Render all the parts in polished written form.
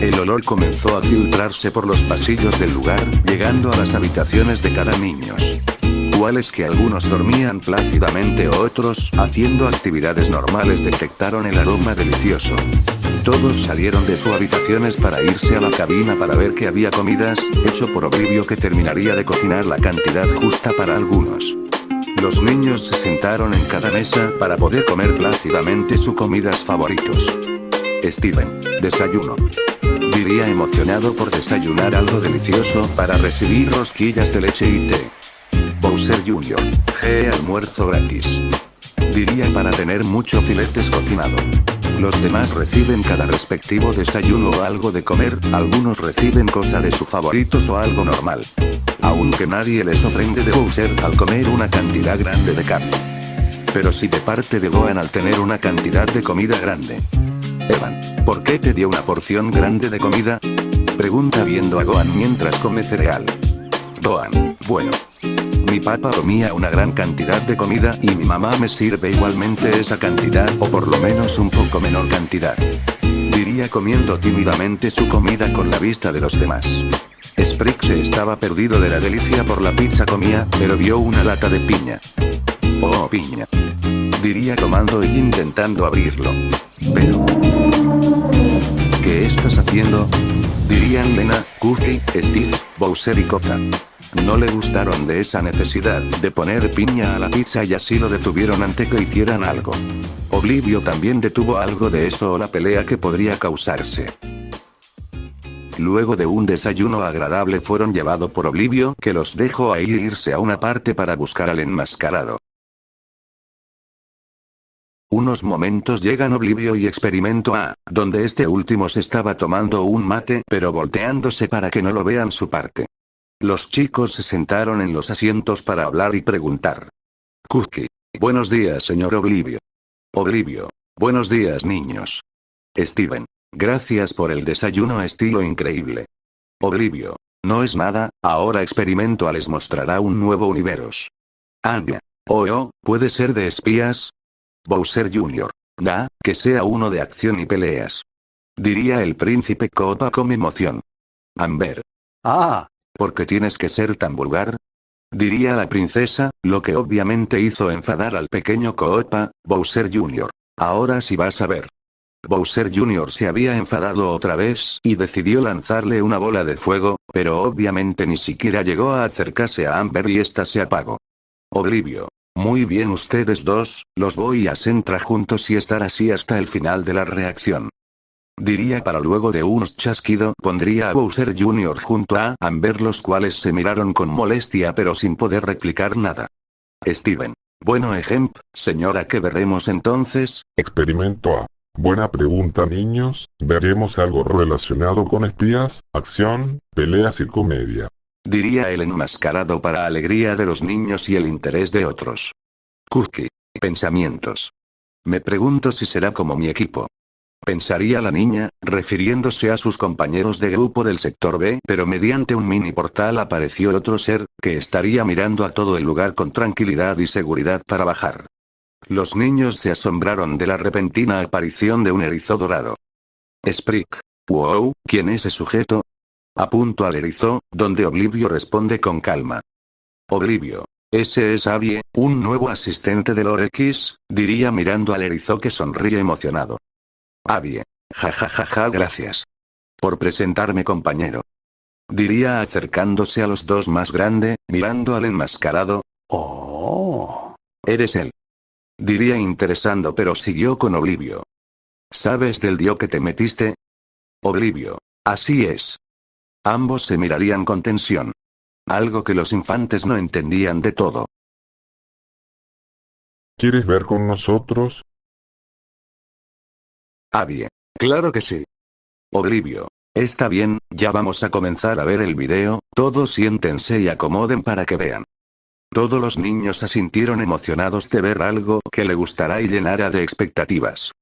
El olor comenzó a filtrarse por los pasillos del lugar, llegando a las habitaciones de cada niño. Cuales que algunos dormían plácidamente o otros, haciendo actividades normales, detectaron el aroma delicioso. Todos salieron de sus habitaciones para irse a la cabina para ver que había comidas, hecho por Oblivio que terminaría de cocinar la cantidad justa para algunos. Los niños se sentaron en cada mesa para poder comer plácidamente sus comidas favoritos. Steven, desayuno. Diría emocionado por desayunar algo delicioso para recibir rosquillas de leche y té. Bowser Jr. Almuerzo gratis. Diría para tener muchos filetes cocinado. Los demás reciben cada respectivo desayuno o algo de comer, algunos reciben cosa de sus favoritos o algo normal. Aunque nadie le sorprende de Bowser al comer una cantidad grande de carne. Pero sí de parte de Gohan al tener una cantidad de comida grande. Evan, ¿por qué te dio una porción grande de comida? Pregunta viendo a Gohan mientras come cereal. Gohan, bueno. Mi papá comía una gran cantidad de comida y mi mamá me sirve igualmente esa cantidad o por lo menos un poco menor cantidad. Diría comiendo tímidamente su comida con la vista de los demás. Sprick se estaba perdido de la delicia por la pizza comía, pero vio una lata de piña. Oh, piña. Diría tomando y intentando abrirlo. Pero... ¿qué estás haciendo? Dirían Lena, Goofy, Steve, Bowser y Koopa. No le gustaron de esa necesidad de poner piña a la pizza y así lo detuvieron ante que hicieran algo. Oblivio también detuvo algo de eso o la pelea que podría causarse. Luego de un desayuno agradable fueron llevados por Oblivio que los dejó ahí irse a una parte para buscar al enmascarado. Unos momentos llegan Oblivio y Experimento A, donde este último se estaba tomando un mate pero volteándose para que no lo vean su parte. Los chicos se sentaron en los asientos para hablar y preguntar. Cookie. Buenos días, señor Oblivio. Oblivio. Buenos días, niños. Steven. Gracias por el desayuno estilo increíble. Oblivio. No es nada, ahora Experimento A les mostrará un nuevo universo. Anya. Oh, ¿puede ser de espías? Bowser Jr. Que sea uno de acción y peleas. Diría el príncipe Koopa con emoción. Amber. ¿Por qué tienes que ser tan vulgar? Diría la princesa, lo que obviamente hizo enfadar al pequeño Koopa, Bowser Jr. Ahora sí vas a ver. Bowser Jr. se había enfadado otra vez y decidió lanzarle una bola de fuego, pero obviamente ni siquiera llegó a acercarse a Amber y esta se apagó. Oblivio. Muy bien ustedes dos, los voy a centrar juntos y estar así hasta el final de la reacción. Diría para luego de un chasquido pondría a Bowser Jr. junto a Amber los cuales se miraron con molestia pero sin poder replicar nada. Steven. Bueno señora ¿qué veremos entonces? Experimento A. Buena pregunta niños, veremos algo relacionado con espías, acción, peleas y comedia. Diría el enmascarado para alegría de los niños y el interés de otros. Cookie. Pensamientos. Me pregunto si será como mi equipo. Pensaría la niña, refiriéndose a sus compañeros de grupo del sector B, pero mediante un mini portal apareció otro ser, que estaría mirando a todo el lugar con tranquilidad y seguridad para bajar. Los niños se asombraron de la repentina aparición de un erizo dorado. Sprick. Wow, ¿quién es ese sujeto? Apunto al erizo, donde Oblivio responde con calma. Oblivio. Ese es Abby, un nuevo asistente de Lord X, diría mirando al erizo que sonríe emocionado. Abby. Ja, gracias. Por presentarme compañero. Diría acercándose a los dos más grande, mirando al enmascarado. Oh. Eres él. Diría interesando pero siguió con Oblivio. ¿Sabes del lío que te metiste? Oblivio. Así es. Ambos se mirarían con tensión. Algo que los infantes no entendían de todo. ¿Quieres ver con nosotros? Abby. Claro que sí. Oblivio. Está bien, ya vamos a comenzar a ver el video, todos siéntense y acomoden para que vean. Todos los niños asintieron emocionados de ver algo que le gustará y llenara de expectativas.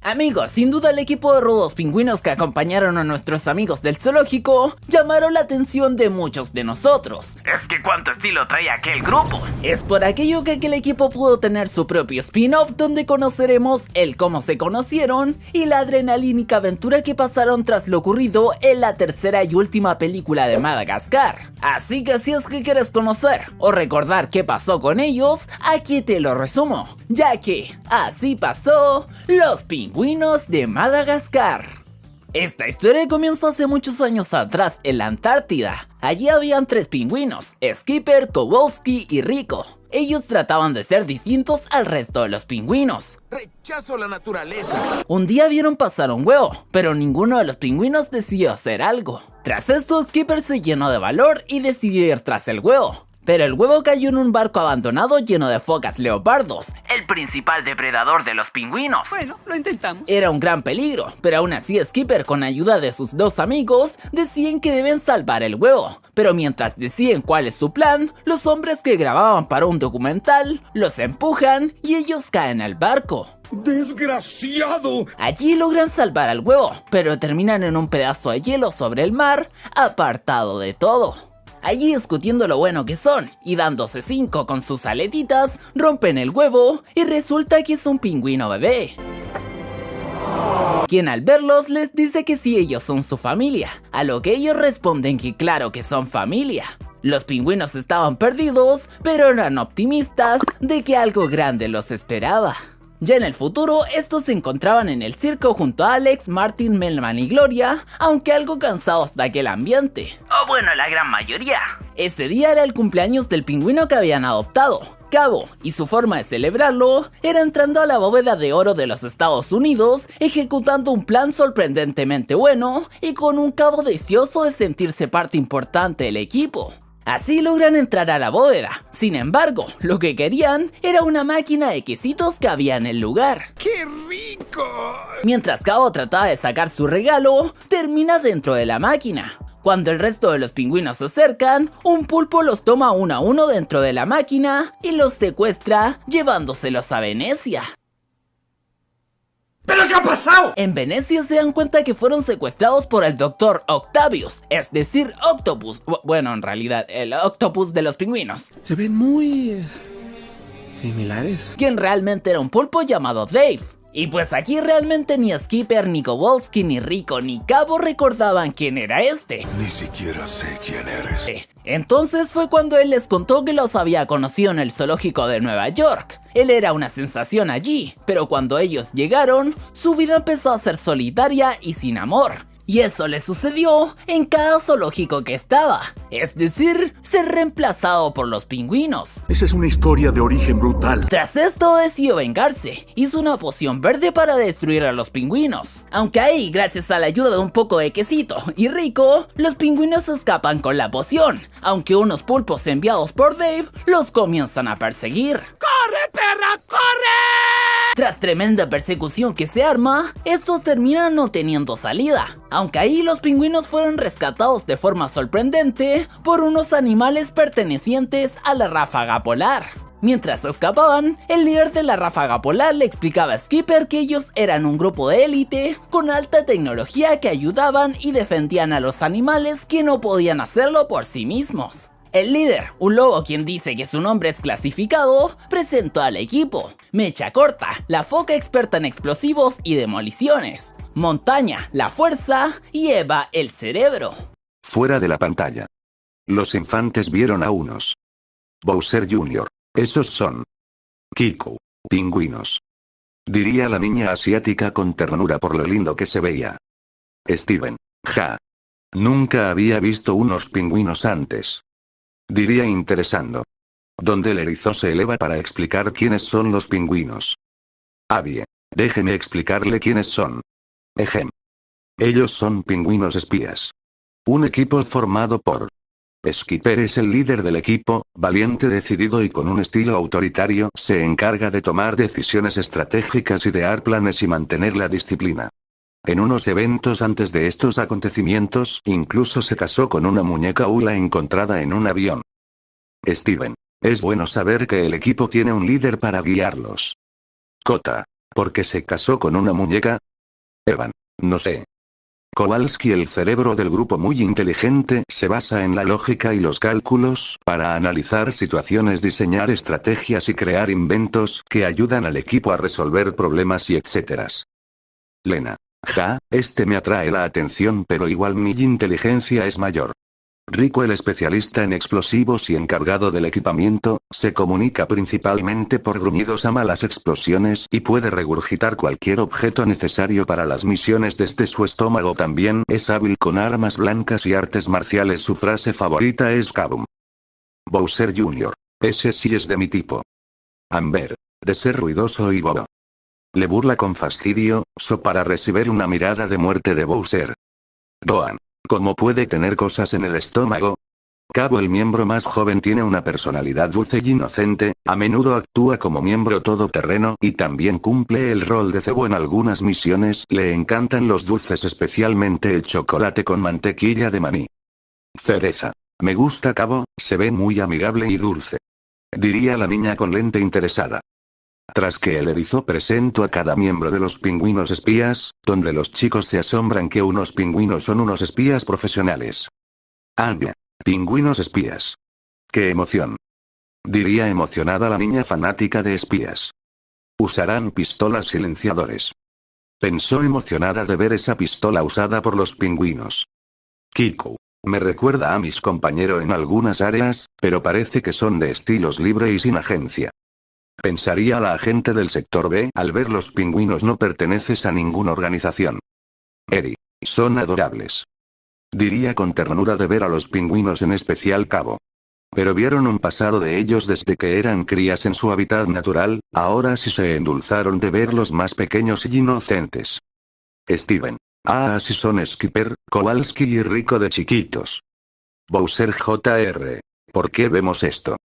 Amigos, sin duda el equipo de rudos pingüinos que acompañaron a nuestros amigos del zoológico llamaron la atención de muchos de nosotros. Es que cuánto estilo trae aquel grupo. Es por aquello que aquel equipo pudo tener su propio spin-off donde conoceremos el cómo se conocieron y la adrenalínica aventura que pasaron tras lo ocurrido en la tercera y última película de Madagascar. Así que si es que quieres conocer o recordar qué pasó con ellos, aquí te lo resumo, ya que así pasó los pingüinos de Madagascar. Esta historia comenzó hace muchos años atrás en la Antártida. Allí habían 3 pingüinos, Skipper, Kowalski y Rico. Ellos trataban de ser distintos al resto de los pingüinos. ¡Rechazo la naturaleza! Un día vieron pasar un huevo, pero ninguno de los pingüinos decidió hacer algo. Tras esto, Skipper se llenó de valor y decidió ir tras el huevo. Pero el huevo cayó en un barco abandonado lleno de focas leopardos, El principal depredador de los pingüinos. Bueno, lo intentamos. Era un gran peligro, pero aún así Skipper, con ayuda de sus 2 amigos, deciden que deben salvar el huevo. Pero mientras deciden cuál es su plan, los hombres que grababan para un documental los empujan y ellos caen al barco. ¡Desgraciado! Allí logran salvar al huevo, pero terminan en un pedazo de hielo sobre el mar, apartado de todo. Allí discutiendo lo bueno que son y dándose 5 con sus aletitas, rompen el huevo y resulta que es un pingüino bebé, quien al verlos les dice que sí, ellos son su familia, a lo que ellos responden que claro que son familia. Los pingüinos estaban perdidos, pero eran optimistas de que algo grande los esperaba. Ya en el futuro, estos se encontraban en el circo junto a Alex, Martin, Melman y Gloria, aunque algo cansados de aquel ambiente. O bueno, la gran mayoría. Ese día era el cumpleaños del pingüino que habían adoptado, Cabo, y su forma de celebrarlo era entrando a la bóveda de oro de los Estados Unidos, ejecutando un plan sorprendentemente bueno y con un cabo deseoso de sentirse parte importante del equipo. Así logran entrar a la bóveda. Sin embargo, lo que querían era una máquina de quesitos que había en el lugar. ¡Qué rico! Mientras Cabo trataba de sacar su regalo, termina dentro de la máquina. Cuando el resto de los pingüinos se acercan, un pulpo los toma uno a uno dentro de la máquina y los secuestra, llevándoselos a Venecia. ¿Pero qué ha pasado? En Venecia se dan cuenta que fueron secuestrados por el Dr. Octavius, es decir, Octopus. Bueno, en realidad, el Octopus de los pingüinos. Se ven muy similares. Quien realmente era un pulpo llamado Dave. Y pues aquí realmente ni Skipper, ni Kowalski, ni Rico, ni Cabo recordaban quién era este. Ni siquiera sé quién eres. Entonces fue cuando él les contó que los había conocido en el zoológico de Nueva York. Él era una sensación allí, pero cuando ellos llegaron, su vida empezó a ser solitaria y sin amor. Y eso le sucedió en cada zoológico que estaba, es decir, ser reemplazado por los pingüinos. Esa es una historia de origen brutal. Tras esto decidió vengarse, hizo una poción verde para destruir a los pingüinos. Aunque ahí, gracias a la ayuda de un poco de quesito y Rico, los pingüinos escapan con la poción, aunque unos pulpos enviados por Dave los comienzan a perseguir. ¡Corre, perra, corre! Tras tremenda persecución que se arma, estos terminan no teniendo salida, aunque ahí los pingüinos fueron rescatados de forma sorprendente por unos animales pertenecientes a la ráfaga polar. Mientras escapaban, el líder de la ráfaga polar le explicaba a Skipper que ellos eran un grupo de élite con alta tecnología que ayudaban y defendían a los animales que no podían hacerlo por sí mismos. El líder, un lobo quien dice que su nombre es clasificado, presentó al equipo: Mecha Corta, la foca experta en explosivos y demoliciones; Montaña, la fuerza; y Eva, el cerebro. Fuera de la pantalla. Los infantes vieron a unos Bowser Jr. Esos son Kiko, pingüinos. Diría la niña asiática con ternura por lo lindo que se veía. Steven, ja. Nunca había visto unos pingüinos antes. Diría interesando. Donde el erizo se eleva para explicar quiénes son los pingüinos. Abby, déjeme explicarle quiénes son. Ejem. Ellos son pingüinos espías. Un equipo formado por Skipper es el líder del equipo, valiente, decidido y con un estilo autoritario, se encarga de tomar decisiones estratégicas, idear planes y mantener la disciplina. En unos eventos antes de estos acontecimientos, incluso se casó con una muñeca hula encontrada en un avión. Steven. Es bueno saber que el equipo tiene un líder para guiarlos. Kota. ¿Por qué se casó con una muñeca? Evan. No sé. Kowalski, el cerebro del grupo muy inteligente, se basa en la lógica y los cálculos para analizar situaciones, diseñar estrategias y crear inventos que ayudan al equipo a resolver problemas y etcétera. Lena. Ja, me atrae la atención, pero igual mi inteligencia es mayor. Rico, el especialista en explosivos y encargado del equipamiento, se comunica principalmente por gruñidos, ama las explosiones y puede regurgitar cualquier objeto necesario para las misiones desde su estómago. También es hábil con armas blancas y artes marciales. Su frase favorita es Kaboom. Bowser Jr. Ese sí es de mi tipo. Amber. De ser ruidoso y bobo. Le burla con fastidio, para recibir una mirada de muerte de Bowser. Doan. ¿Cómo puede tener cosas en el estómago? Cabo, el miembro más joven, tiene una personalidad dulce y inocente, a menudo actúa como miembro todoterreno y también cumple el rol de cebo en algunas misiones. Le encantan los dulces, especialmente el chocolate con mantequilla de maní. Cereza. Me gusta Cabo, se ve muy amigable y dulce. Diría la niña con lente interesada. Tras que el erizo presento a cada miembro de los pingüinos espías, donde los chicos se asombran que unos pingüinos son unos espías profesionales. Anya. Pingüinos espías. ¡Qué emoción! Diría emocionada la niña fanática de espías. Usarán pistolas silenciadores. Pensó emocionada de ver esa pistola usada por los pingüinos. Kiko. Me recuerda a mis compañeros en algunas áreas, pero parece que son de estilos libre y sin agencia. Pensaría la agente del sector B al ver los pingüinos. No perteneces a ninguna organización. Eri. Son adorables. Diría con ternura de ver a los pingüinos, en especial Cabo. Pero vieron un pasado de ellos desde que eran crías en su hábitat natural, ahora sí se endulzaron de verlos más pequeños y inocentes. Steven. Así son Skipper, Kowalski y Rico de chiquitos. Bowser Jr. ¿Por qué vemos esto?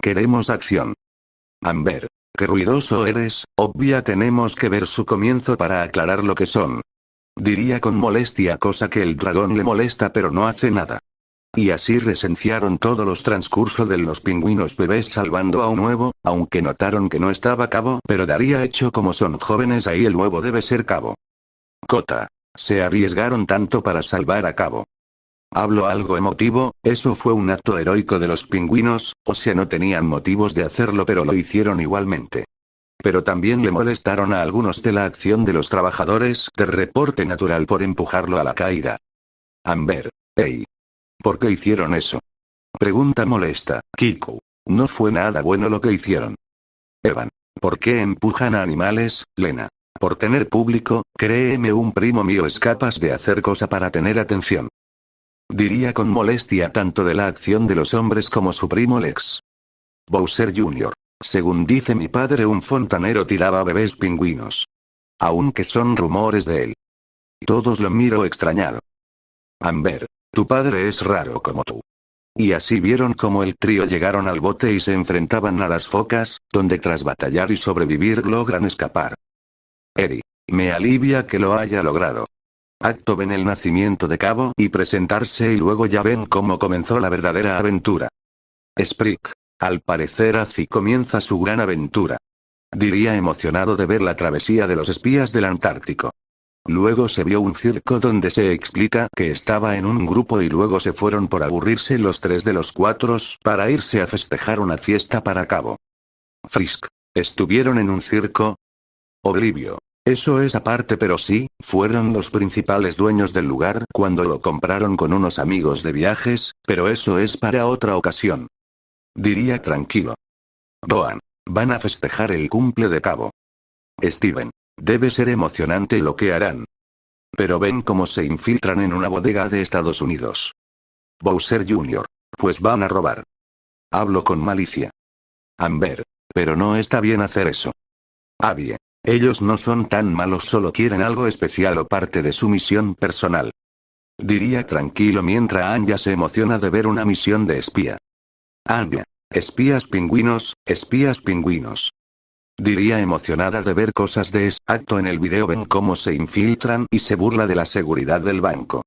Queremos acción. Amber. Qué ruidoso eres, obvia, tenemos que ver su comienzo para aclarar lo que son. Diría con molestia, cosa que el dragón le molesta pero no hace nada. Y así resenciaron todo los transcurso de los pingüinos bebés salvando a un huevo, aunque notaron que no estaba Cabo, pero daría hecho como son jóvenes ahí el huevo debe ser Cabo. Cota. Se arriesgaron tanto para salvar a Cabo. Hablo algo emotivo, eso fue un acto heroico de los pingüinos, o sea, no tenían motivos de hacerlo pero lo hicieron igualmente. Pero también le molestaron a algunos de la acción de los trabajadores de reporte natural por empujarlo a la caída. Amber. Hey. ¿Por qué hicieron eso? Pregunta molesta. Kiko. No fue nada bueno lo que hicieron. Evan. ¿Por qué empujan a animales, Lena? Por tener público, créeme, un primo mío es capaz de hacer cosa para tener atención. Diría con molestia tanto de la acción de los hombres como su primo Lex. Bowser Jr. Según dice mi padre, un fontanero tiraba bebés pingüinos. Aunque son rumores de él. Todos lo miro extrañado. Amber. Tu padre es raro como tú. Y así vieron cómo el trío llegaron al bote y se enfrentaban a las focas, donde tras batallar y sobrevivir logran escapar. Eri. Me alivia que lo haya logrado. Acto ven el nacimiento de Cabo y presentarse y luego ya ven cómo comenzó la verdadera aventura. Sprick. Al parecer así comienza su gran aventura. Diría emocionado de ver la travesía de los espías del Antártico. Luego se vio un circo donde se explica que estaba en un grupo y luego se fueron por aburrirse los 3 de los 4 para irse a festejar una fiesta para Cabo. Frisk. ¿Estuvieron en un circo? Oblivio. Eso es aparte, pero sí, fueron los principales dueños del lugar cuando lo compraron con unos amigos de viajes, pero eso es para otra ocasión. Diría tranquilo. Doan. Van a festejar el cumple de Cabo. Steven. Debe ser emocionante lo que harán. Pero ven cómo se infiltran en una bodega de Estados Unidos. Bowser Jr. Pues van a robar. Hablo con malicia. Amber. Pero no está bien hacer eso. Abby. Ellos no son tan malos, solo quieren algo especial o parte de su misión personal. Diría tranquilo mientras Anya se emociona de ver una misión de espía. Anya. Espías pingüinos, espías pingüinos. Diría emocionada de ver cosas de ese acto en el video, ven cómo se infiltran y se burla de la seguridad del banco.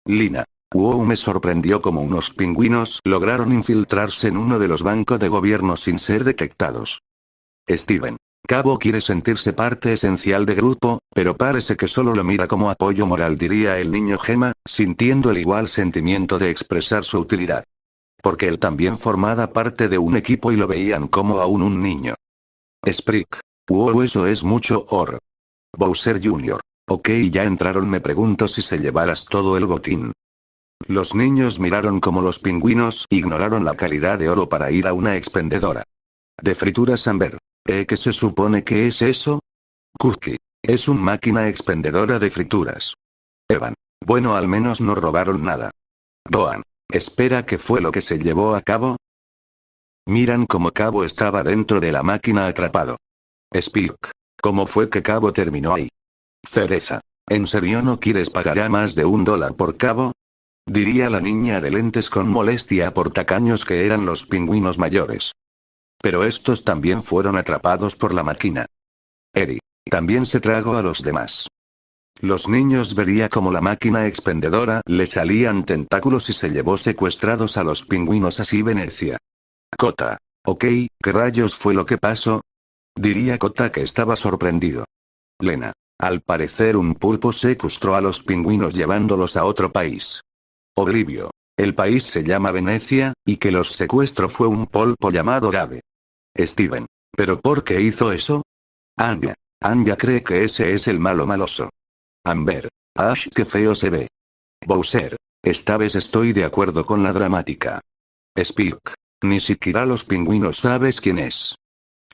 Lina. Wow, me sorprendió cómo unos pingüinos lograron infiltrarse en uno de los bancos de gobierno sin ser detectados. Steven. Cabo quiere sentirse parte esencial del grupo, pero parece que solo lo mira como apoyo moral, diría el niño Gema, sintiendo el igual sentimiento de expresar su utilidad. Porque él también formaba parte de un equipo y lo veían como aún un niño. Sprick. Wow, eso es mucho oro. Bowser Jr. Ok, ya entraron, me pregunto si se llevarás todo el botín. Los niños miraron como los pingüinos ignoraron la calidad de oro para ir a una expendedora de frituras Amber. ¿Qué se supone que es eso? Cookie. Es una máquina expendedora de frituras. Evan. Bueno, al menos no robaron nada. Boan. Espera, ¿qué fue lo que se llevó a cabo? Miran cómo Cabo estaba dentro de la máquina atrapado. Spike. ¿Cómo fue que Cabo terminó ahí? Cereza. ¿En serio no quieres pagar a más de $1 por Cabo? Diría la niña de lentes con molestia por tacaños que eran los pingüinos mayores. Pero estos también fueron atrapados por la máquina. Eri. También se tragó a los demás. Los niños vería como la máquina expendedora le salían tentáculos y se llevó secuestrados a los pingüinos, así Venecia. Kota. Ok, ¿qué rayos fue lo que pasó? Diría Kota, que estaba sorprendido. Lena. Al parecer un pulpo secuestró a los pingüinos llevándolos a otro país. Oblivio. El país se llama Venecia, y que los secuestró fue un pulpo llamado Gabe. Steven. ¿Pero por qué hizo eso? Anya. Anya cree que ese es el malo maloso. Amber. Ash, qué feo se ve. Bowser. Esta vez estoy de acuerdo con la dramática. Spike. Ni siquiera los pingüinos sabes quién es.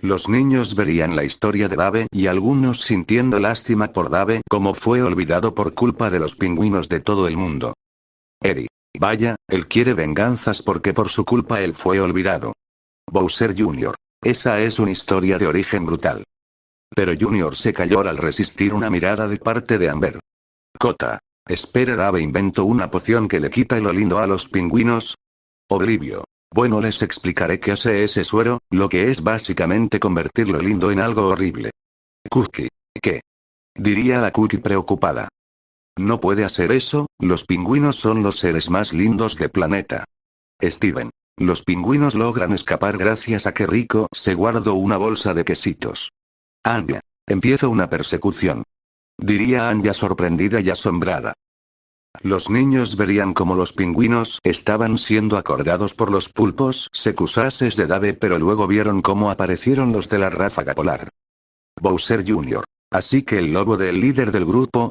Los niños verían la historia de Dave y algunos sintiendo lástima por Dave, como fue olvidado por culpa de los pingüinos de todo el mundo. Eri. Vaya, él quiere venganzas porque por su culpa él fue olvidado. Bowser Jr. Esa es una historia de origen brutal. Pero Junior se cayó al resistir una mirada de parte de Amber. Kota. Espera, Dave inventó una poción que le quita lo lindo a los pingüinos. Oblivio. Bueno, les explicaré qué hace ese suero, lo que es básicamente convertir lo lindo en algo horrible. Cookie. ¿Qué? Diría la Cookie preocupada. No puede hacer eso, los pingüinos son los seres más lindos del planeta. Steven. Los pingüinos logran escapar gracias a que Rico se guardó una bolsa de quesitos. Anya. Empiezo una persecución. Diría Anya sorprendida y asombrada. Los niños verían como los pingüinos estaban siendo acordados por los pulpos secusaces de Dave, pero luego vieron cómo aparecieron los de la ráfaga polar. Bowser Jr. Así que el lobo del líder del grupo.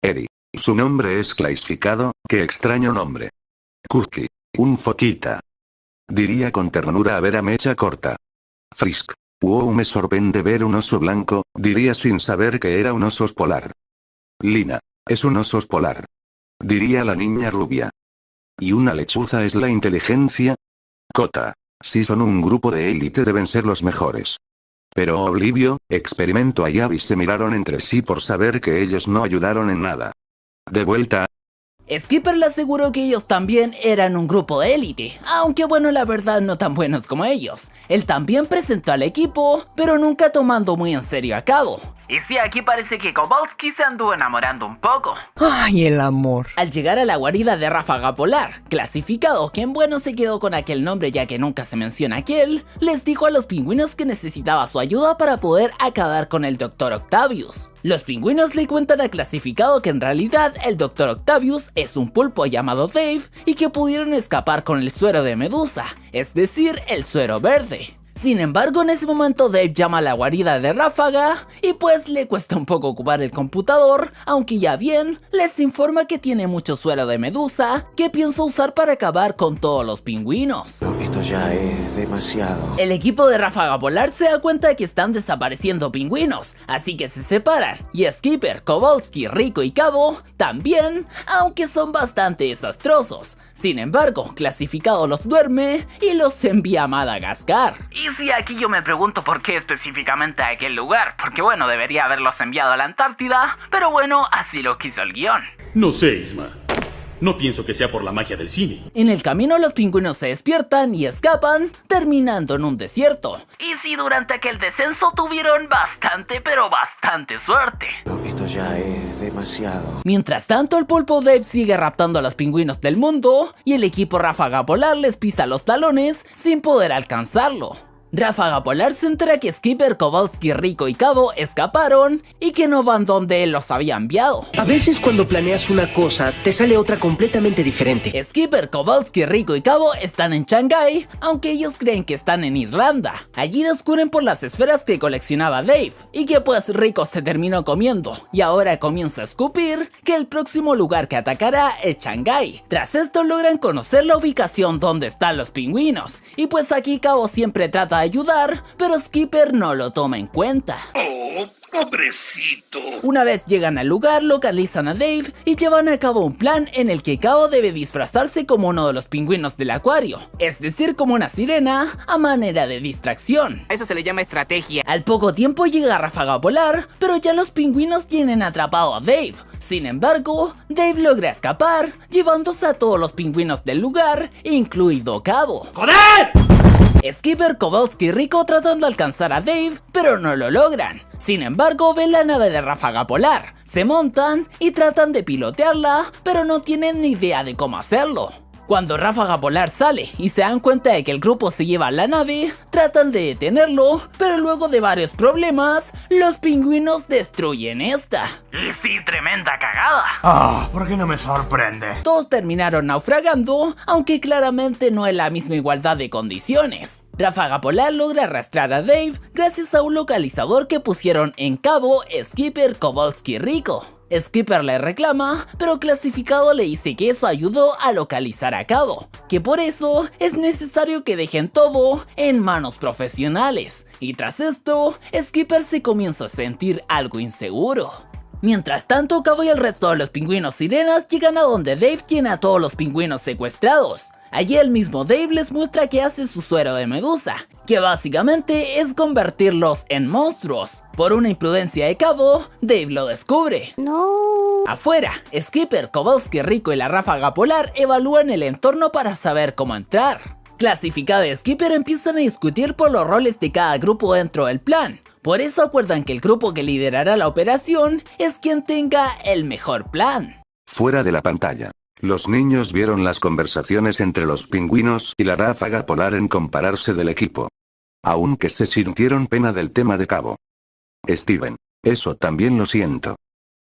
Eri. Su nombre es clasificado, qué extraño nombre. Cookie. Un foquita. Diría con ternura a ver a mecha corta. Frisk. Wow, me sorprende ver un oso blanco, diría sin saber que era un oso polar. Lina. Es un oso polar. Diría la niña rubia. ¿Y una lechuza es la inteligencia? Kota. Si son un grupo de élite deben ser los mejores. Pero Oblivio, Experimento y Abby se miraron entre sí por saber que ellos no ayudaron en nada. De vuelta. Skipper le aseguró que ellos también eran un grupo de élite, aunque bueno, la verdad no tan buenos como ellos. Él también presentó al equipo, pero nunca tomando muy en serio a Cabo. Y sí, aquí parece que Kowalski se anduvo enamorando un poco. Ay, el amor. Al llegar a la guarida de Ráfaga Polar, clasificado, quien bueno se quedó con aquel nombre ya que nunca se menciona aquel, les dijo a los pingüinos que necesitaba su ayuda para poder acabar con el Dr. Octavius. Los pingüinos le cuentan a clasificado que en realidad el Dr. Octavius es un pulpo llamado Dave y que pudieron escapar con el suero de Medusa, es decir, el suero verde. Sin embargo, en ese momento Dave llama a la guarida de Ráfaga y pues le cuesta un poco ocupar el computador, aunque ya bien, les informa que tiene mucho suero de Medusa que piensa usar para acabar con todos los pingüinos. Esto ya es demasiado. El equipo de Ráfaga Polar se da cuenta de que están desapareciendo pingüinos, así que se separan, y Skipper, Kowalski, Rico y Cabo también, aunque son bastante desastrosos. Sin embargo, clasificado los duerme y los envía a Madagascar. Y sí, aquí yo me pregunto por qué específicamente a aquel lugar, porque bueno, debería haberlos enviado a la Antártida, pero bueno, así lo quiso el guión. No sé, Isma. No pienso que sea por la magia del cine. En el camino los pingüinos se despiertan y escapan, terminando en un desierto. Y sí, durante aquel descenso tuvieron bastante, pero bastante suerte. Esto ya es demasiado. Mientras tanto, el pulpo Dave sigue raptando a los pingüinos del mundo y el equipo Ráfaga Polar les pisa los talones sin poder alcanzarlo. Ráfaga Polar se entera que Skipper, Kowalski, Rico y Cabo escaparon y que no van donde él los había enviado. A veces cuando planeas una cosa, te sale otra completamente diferente. Skipper, Kowalski, Rico y Cabo están en Shanghái, aunque ellos creen que están en Irlanda. Allí descubren por las esferas que coleccionaba Dave, y que pues Rico se terminó comiendo, y ahora comienza a escupir que el próximo lugar que atacará es Shanghái. Tras esto logran conocer la ubicación donde están los pingüinos, y pues aquí Cabo siempre trata de ayudar, pero Skipper no lo toma en cuenta. ¡Oh, pobrecito! Una vez llegan al lugar, localizan a Dave y llevan a cabo un plan en el que Cabo debe disfrazarse como uno de los pingüinos del acuario, es decir, como una sirena, a manera de distracción. Eso se le llama estrategia. Al poco tiempo llega Ráfaga Polar, pero ya los pingüinos tienen atrapado a Dave. Sin embargo, Dave logra escapar, llevándose a todos los pingüinos del lugar, incluido Cabo. ¡Joder! Skipper, Kowalski y Rico tratan de alcanzar a Dave, pero no lo logran. Sin embargo, ven la nave de Ráfaga Polar, se montan y tratan de pilotearla, pero no tienen ni idea de cómo hacerlo. Cuando Ráfaga Polar sale y se dan cuenta de que el grupo se lleva a la nave, tratan de detenerlo, pero luego de varios problemas, los pingüinos destruyen esta. Y sí, tremenda cagada. ¿Por qué no me sorprende? Todos terminaron naufragando, aunque claramente no es la misma igualdad de condiciones. Ráfaga Polar logra arrastrar a Dave gracias a un localizador que pusieron en Cabo, Skipper, Kowalski y Rico. Skipper le reclama, pero Clasificado le dice que eso ayudó a localizar a Cabo, que por eso es necesario que dejen todo en manos profesionales. Y tras esto, Skipper se comienza a sentir algo inseguro. Mientras tanto, Cabo y el resto de los pingüinos sirenas llegan a donde Dave tiene a todos los pingüinos secuestrados. Allí el mismo Dave les muestra que hace su suero de medusa, que básicamente es convertirlos en monstruos. Por una imprudencia de Cabo, Dave lo descubre. Afuera, Skipper, Kowalski, Rico y la Ráfaga Polar evalúan el entorno para saber cómo entrar. Clasificado y Skipper empiezan a discutir por los roles de cada grupo dentro del plan. Por eso acuerdan que el grupo que liderará la operación es quien tenga el mejor plan. Fuera de la pantalla. Los niños vieron las conversaciones entre los pingüinos y la Ráfaga Polar en compararse del equipo. Aunque se sintieron pena del tema de Cabo. Steven, eso también lo siento.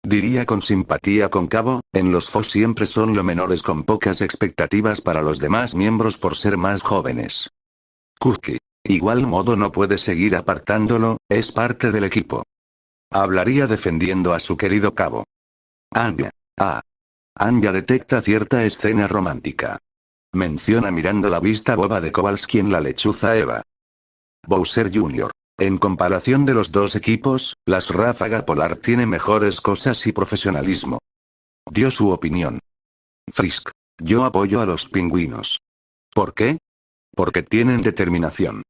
Diría con simpatía con Cabo, en los FOS siempre son los menores con pocas expectativas para los demás miembros por ser más jóvenes. Cookie. Igual modo no puede seguir apartándolo, es parte del equipo. Hablaría defendiendo a su querido Cabo. Anya. Anya detecta cierta escena romántica. Menciona mirando la vista boba de Kowalski en la lechuza Eva. Bowser Jr. En comparación de los dos equipos, las Ráfaga Polar tiene mejores cosas y profesionalismo. Dio su opinión. Frisk. Yo apoyo a los pingüinos. ¿Por qué? Porque tienen determinación.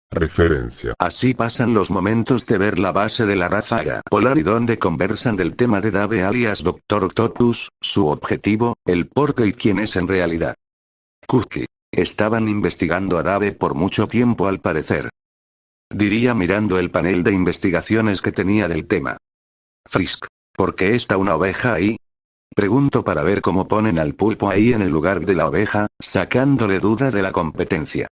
Referencia. Así pasan los momentos de ver la base de la Ráfaga Polar y donde conversan del tema de Dave alias Dr. Octopus, su objetivo, el por qué y quién es en realidad. Cookie. Estaban investigando a Dave por mucho tiempo al parecer. Diría mirando el panel de investigaciones que tenía del tema. Frisk. ¿Por qué está una oveja ahí? Pregunto para ver cómo ponen al pulpo ahí en el lugar de la oveja, sacándole duda de la competencia.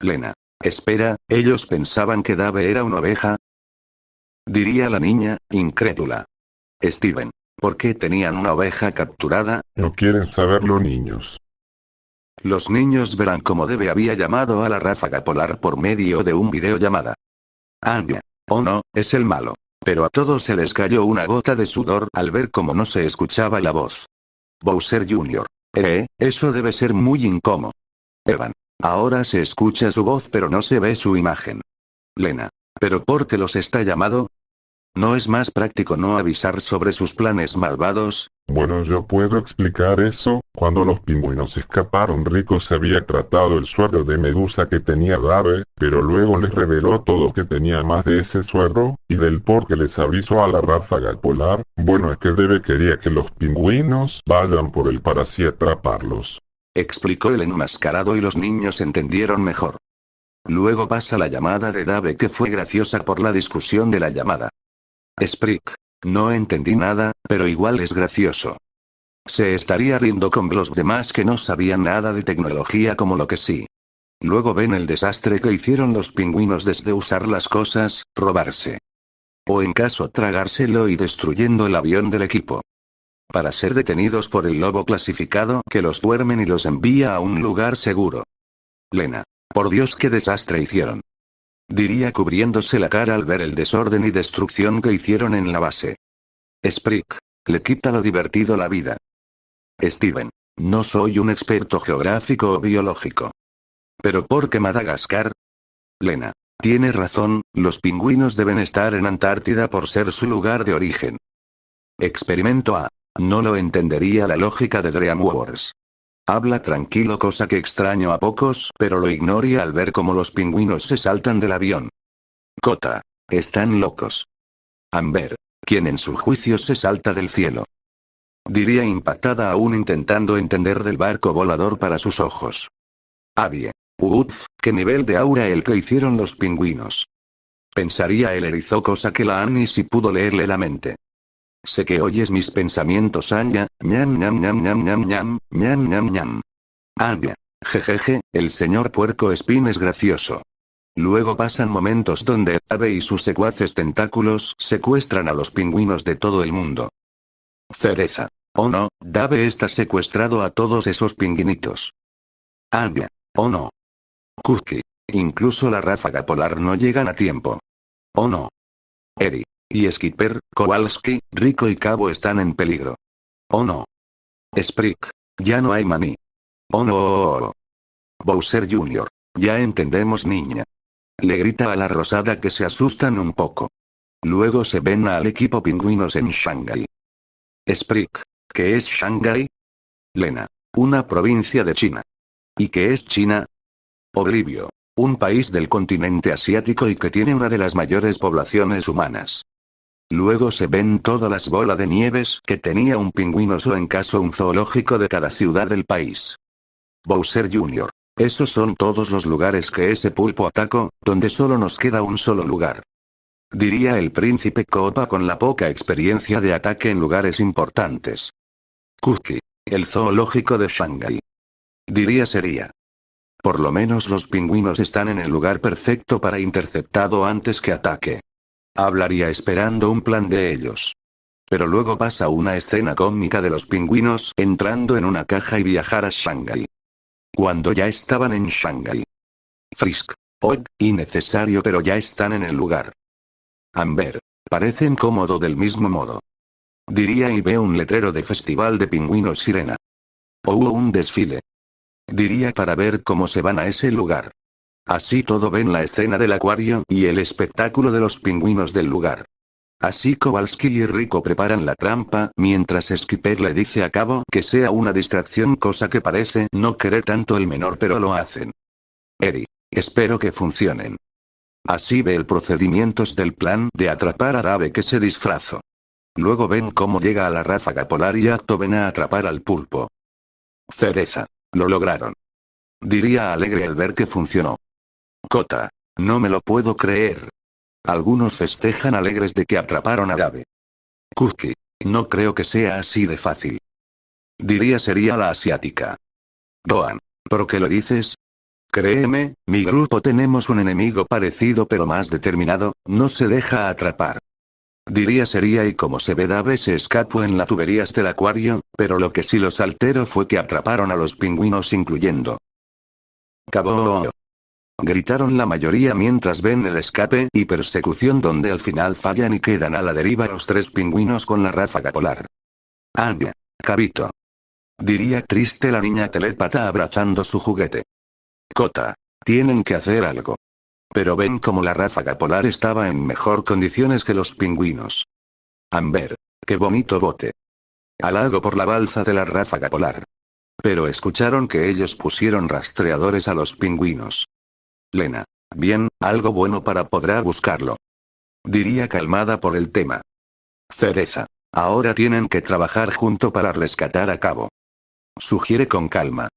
Lena. Espera, ¿ellos pensaban que Dave era una oveja? Diría la niña, incrédula. Steven. ¿Por qué tenían una oveja capturada? No quieren saberlo, niños. Los niños verán cómo Dave había llamado a la Ráfaga Polar por medio de un videollamada. Anya. Oh no, es el malo. Pero a todos se les cayó una gota de sudor al ver cómo no se escuchaba la voz. Bowser Jr. Eso debe ser muy incómodo. Evan. Ahora se escucha su voz pero no se ve su imagen. Lena. ¿Pero por qué los está llamado? ¿No es más práctico no avisar sobre sus planes malvados? Bueno, yo puedo explicar eso. Cuando los pingüinos escaparon, Rico se había tratado el suero de medusa que tenía Dave, pero luego les reveló todo que tenía más de ese suero, y del por qué les avisó a la Ráfaga Polar. Bueno, es que Dave quería que los pingüinos vayan por él para así atraparlos. Explicó el enmascarado y los niños entendieron mejor. Luego pasa la llamada de Dave que fue graciosa por la discusión de la llamada. Sprick. No entendí nada, pero igual es gracioso. Se estaría riendo con los demás que no sabían nada de tecnología como lo que sí. Luego ven el desastre que hicieron los pingüinos desde usar las cosas, robarse. O en caso tragárselo y destruyendo el avión del equipo. Para ser detenidos por el lobo clasificado que los duermen y los envía a un lugar seguro. Lena. Por Dios, qué desastre hicieron. Diría cubriéndose la cara al ver el desorden y destrucción que hicieron en la base. Sprick. Le quita lo divertido la vida. Steven. No soy un experto geográfico o biológico. ¿Pero por qué Madagascar? Lena. Tiene razón, los pingüinos deben estar en Antártida por ser su lugar de origen. Experimento A. No lo entendería la lógica de DreamWorks. Habla tranquilo, cosa que extraño a pocos, pero lo ignoría al ver cómo los pingüinos se saltan del avión. Kota. Están locos. Amber. Quien en su juicio se salta del cielo. Diría impactada aún intentando entender del barco volador para sus ojos. Abie. Uff, qué nivel de aura el que hicieron los pingüinos. Pensaría el erizo, cosa que la Annie sí pudo leerle la mente. Sé que oyes mis pensamientos, Anya, ñam ñam ñam ñam ñam ñam, ñam ñam ñam. Anya. Jejeje, el señor Puerco Espín es gracioso. Luego pasan momentos donde Ave y sus secuaces tentáculos secuestran a los pingüinos de todo el mundo. Cereza. Oh no, Dave está secuestrado a todos esos pingüinitos. Anya. Oh no. Cookie. Incluso la ráfaga polar no llegan a tiempo. Oh no. Eri. Y Skipper, Kowalski, Rico y Cabo están en peligro. Oh no. Sprick. Ya no hay maní. Oh no. Bowser Jr. Ya entendemos, niña. Le grita a la rosada que se asustan un poco. Luego se ven al equipo pingüinos en Shanghái. Sprick. ¿Qué es Shanghái? Lena. Una provincia de China. ¿Y qué es China? Oblivio. Un país del continente asiático y que tiene una de las mayores poblaciones humanas. Luego se ven todas las bolas de nieves que tenía un pingüino o en caso un zoológico de cada ciudad del país. Bowser Jr. Esos son todos los lugares que ese pulpo atacó, donde solo nos queda un solo lugar. Diría el príncipe Koopa con la poca experiencia de ataque en lugares importantes. Cookie. El zoológico de Shanghái. Diría sería. Por lo menos los pingüinos están en el lugar perfecto para interceptado antes que ataque. Hablaría esperando un plan de ellos. Pero luego pasa una escena cómica de los pingüinos entrando en una caja y viajar a Shanghái. Cuando ya estaban en Shanghái. Frisk. Odd, innecesario, pero ya están en el lugar. Amber. Parecen cómodo del mismo modo. Diría y ve un letrero de festival de pingüinos sirena. O un desfile. Diría para ver cómo se van a ese lugar. Así todo ven la escena del acuario y el espectáculo de los pingüinos del lugar. Así Kowalski y Rico preparan la trampa, mientras Skipper le dice a Cabo que sea una distracción, cosa que parece no querer tanto el menor, pero lo hacen. Eri. Espero que funcionen. Así ve el procedimientos del plan de atrapar a Dave que se disfrazó. Luego ven cómo llega a la ráfaga polar y acto ven a atrapar al pulpo. Cereza. Lo lograron. Diría alegre al ver que funcionó. Kota. No me lo puedo creer. Algunos festejan alegres de que atraparon a Dave. Cookie. No creo que sea así de fácil. Diría sería la asiática. Doan. ¿Por qué lo dices? Créeme, mi grupo tenemos un enemigo parecido pero más determinado, no se deja atrapar. Diría sería y como se ve Dave se escapó en la tuberías del acuario, pero lo que sí los alteró fue que atraparon a los pingüinos incluyendo. Cabo. Gritaron la mayoría mientras ven el escape y persecución donde al final fallan y quedan a la deriva los tres pingüinos con la ráfaga polar. Anya. Cabito. Diría triste la niña telépata abrazando su juguete. Kota. Tienen que hacer algo. Pero ven como la ráfaga polar estaba en mejor condiciones que los pingüinos. Amber. Qué bonito bote. Halago por la balza de la ráfaga polar. Pero escucharon que ellos pusieron rastreadores a los pingüinos. Lena. Bien, algo bueno para poder buscarlo. Diría calmada por el tema. Cereza. Ahora tienen que trabajar junto para rescatar a Cabo. Sugiere con calma.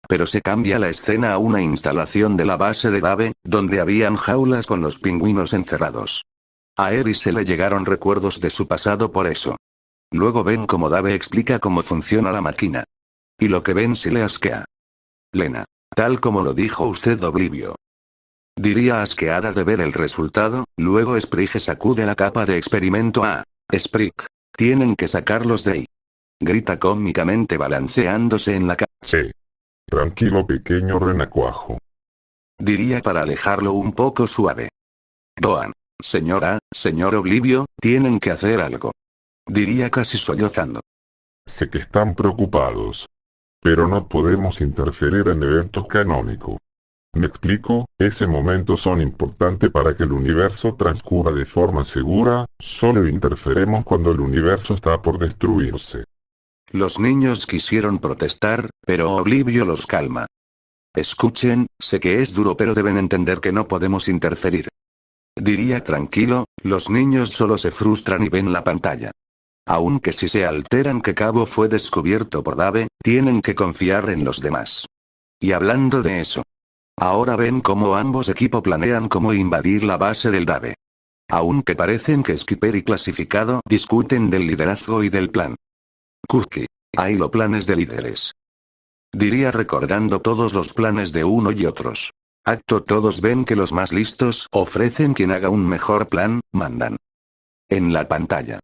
Pero se cambia la escena a una instalación de la base de Dave, donde habían jaulas con los pingüinos encerrados. A Eri se le llegaron recuerdos de su pasado por eso. Luego ven cómo Dave explica cómo funciona la máquina. Y lo que ven se le asquea. Lena. Tal como lo dijo usted, Oblivio. Diría asqueada de ver el resultado. Luego Sprig sacude la capa de experimento a Sprig. Tienen que sacarlos de ahí. Grita cómicamente balanceándose en la cama. Sí. Tranquilo, pequeño renacuajo. Diría para alejarlo un poco suave. Doan. Señor Oblivio, tienen que hacer algo. Diría casi sollozando. Sé que están preocupados. Pero no podemos interferir en eventos canónicos. ¿Me explico? Ese momento son importantes para que el universo transcurra de forma segura. Solo interferimos cuando el universo está por destruirse. Los niños quisieron protestar, pero Oblivio los calma. Escuchen, sé que es duro, pero deben entender que no podemos interferir. Diría tranquilo, los niños solo se frustran y ven la pantalla. Aunque si se alteran que Cabo fue descubierto por Dave, tienen que confiar en los demás. Y hablando de eso, ahora ven cómo ambos equipos planean cómo invadir la base del Dave. Aunque parecen que Skipper y Clasificado discuten del liderazgo y del plan. Cookie, hay los planes de líderes. Diría recordando todos los planes de uno y otros. Acto todos ven que los más listos ofrecen quien haga un mejor plan, mandan. En la pantalla.